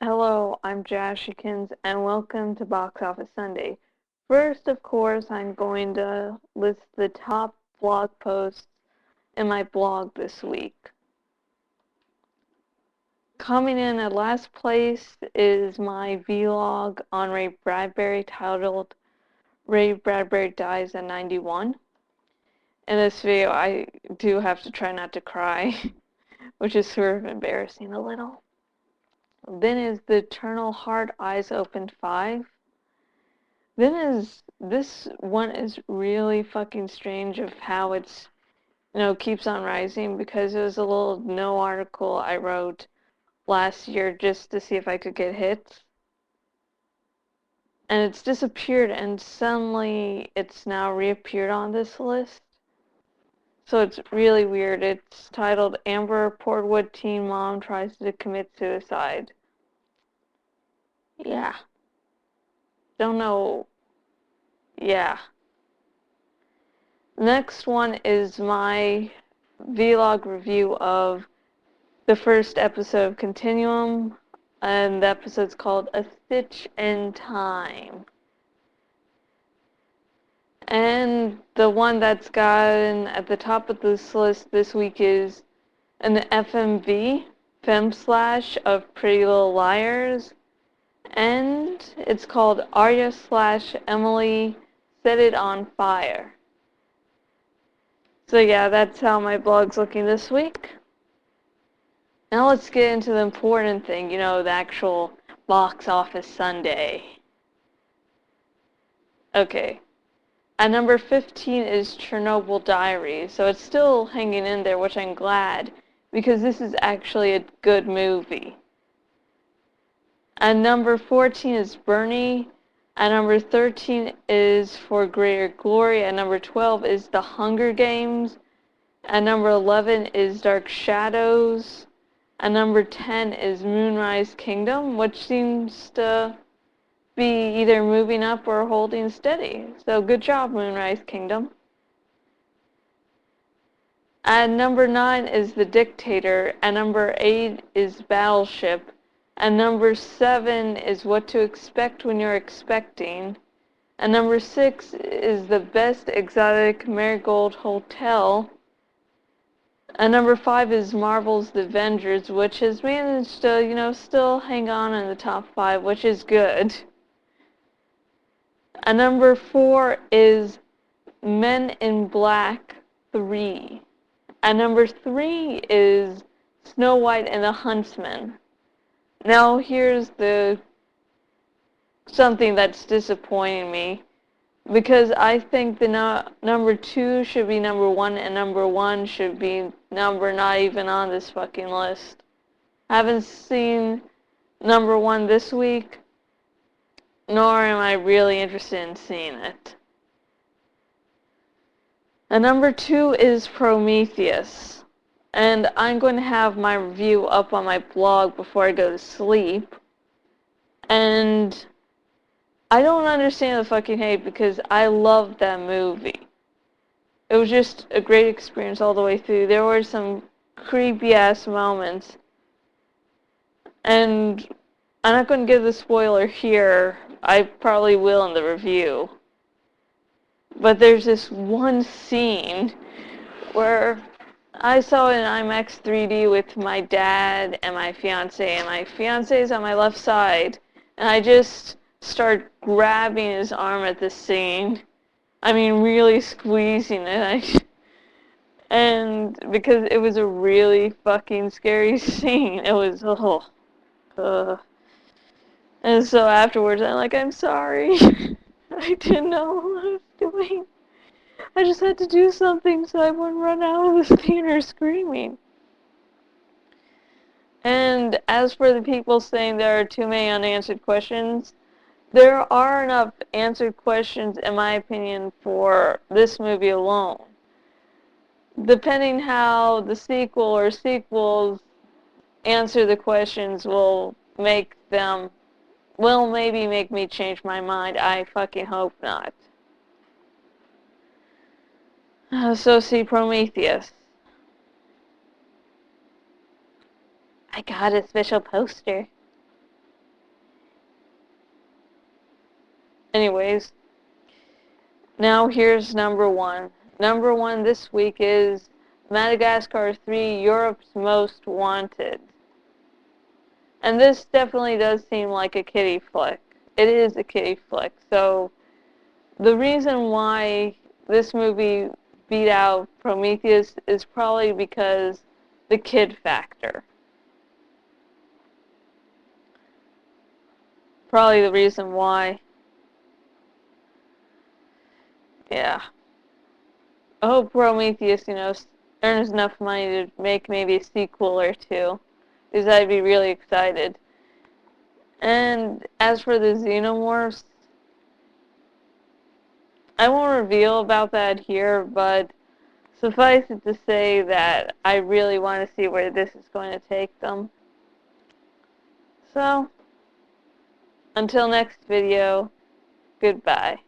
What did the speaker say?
Hello, I'm Jashykins, and welcome to Box Office Sunday. First, of course, I'm going to list the top blog posts in my blog this week. Coming in at last place is my vlog on Ray Bradbury titled Ray Bradbury Dies at 91. In this video, I do have to try not to cry, which is sort of embarrassing a little. Then is The Eternal Heart Eyes Opened 5. Then is this one is really fucking strange of how it's keeps on rising, because it was a little no article I wrote last year just to see if I could get hits, and it's disappeared, and suddenly it's now reappeared on this list. So it's really weird. It's titled Amber Portwood Teen Mom Tries to Commit Suicide. Yeah. Don't know. Yeah. Next one is my vlog review of the first episode of Continuum, and the episode's called A Stitch in Time. And the one that's gotten at the top of this list this week is an FMV, Fem Slash of Pretty Little Liars, and it's called Arya / Emily Set It on Fire. So yeah, that's how my blog's looking this week. Now let's get into the important thing, the actual Box Office Sunday. Okay. At number 15 is Chernobyl Diaries, so it's still hanging in there, which I'm glad, because this is actually a good movie. At number 14 is Bernie. At number 13 is For Greater Glory. At number 12 is The Hunger Games. At number 11 is Dark Shadows. At number 10 is Moonrise Kingdom, which seems to be either moving up or holding steady. So good job, Moonrise Kingdom. At number 9 is The Dictator. At number 8 is Battleship. At number 7 is What to Expect When You're Expecting. At number 6 is The Best Exotic Marigold Hotel. And number 5 is Marvel's The Avengers, which has managed to, still hang on in the top 5, which is good. And number 4 is Men in Black 3. And number 3 is Snow White and the Huntsman. Now here's something that's disappointing me, because I think the number 2 should be number 1, and number 1 should be number not even on this fucking list. Haven't seen number 1 this week, nor am I really interested in seeing it. And number 2 is Prometheus, and I'm going to have my review up on my blog before I go to sleep. And I don't understand the fucking hate, because I loved that movie. It was just a great experience all the way through. There were some creepy-ass moments. And I'm not going to give the spoiler here. I probably will in the review. But there's this one scene where I saw it in IMAX 3D with my dad and my fiance is on my left side. And I just start grabbing his arm at this scene. I mean, really squeezing it. And because it was a really fucking scary scene. It was, And so afterwards, I'm sorry. I didn't know what I was doing. I just had to do something so I wouldn't run out of the theater screaming. And as for the people saying there are too many unanswered questions, there are enough answered questions, in my opinion, for this movie alone. Depending how the sequel or sequels answer the questions will maybe make me change my mind. I fucking hope not. So see Prometheus. I got a special poster. Anyways, now here's number one. Number one this week is Madagascar 3, Europe's Most Wanted. And this definitely does seem like a kiddie flick. It is a kiddie flick. So the reason why this movie beat out Prometheus is probably because the kid factor. Probably the reason why. Yeah. I hope Prometheus, earns enough money to make maybe a sequel or two. Because I'd be really excited. And as for the Xenomorphs, I won't reveal about that here, but suffice it to say that I really want to see where this is going to take them. So, until next video, goodbye.